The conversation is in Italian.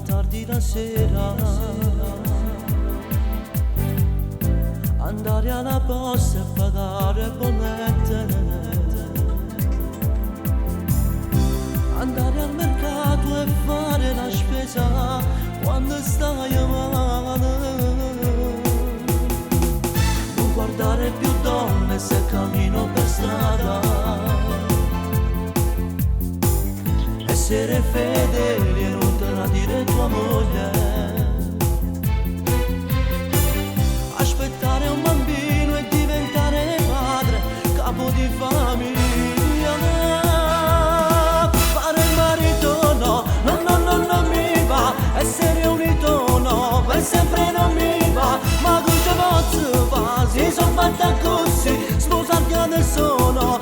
tardi la sera, andare alla posta e pagare bollette, andare al mercato e fare la spesa quando stai male, non guardare più donne se cammino per strada, essere fedeli e non tradire tua moglie, aspettare un bambino e diventare padre, capo di famiglia, fare il marito no, no, no, no, non mi va, essere unito no, per sempre non mi va, ma cosa posso fare, si sono fatta così, sposarti adesso no,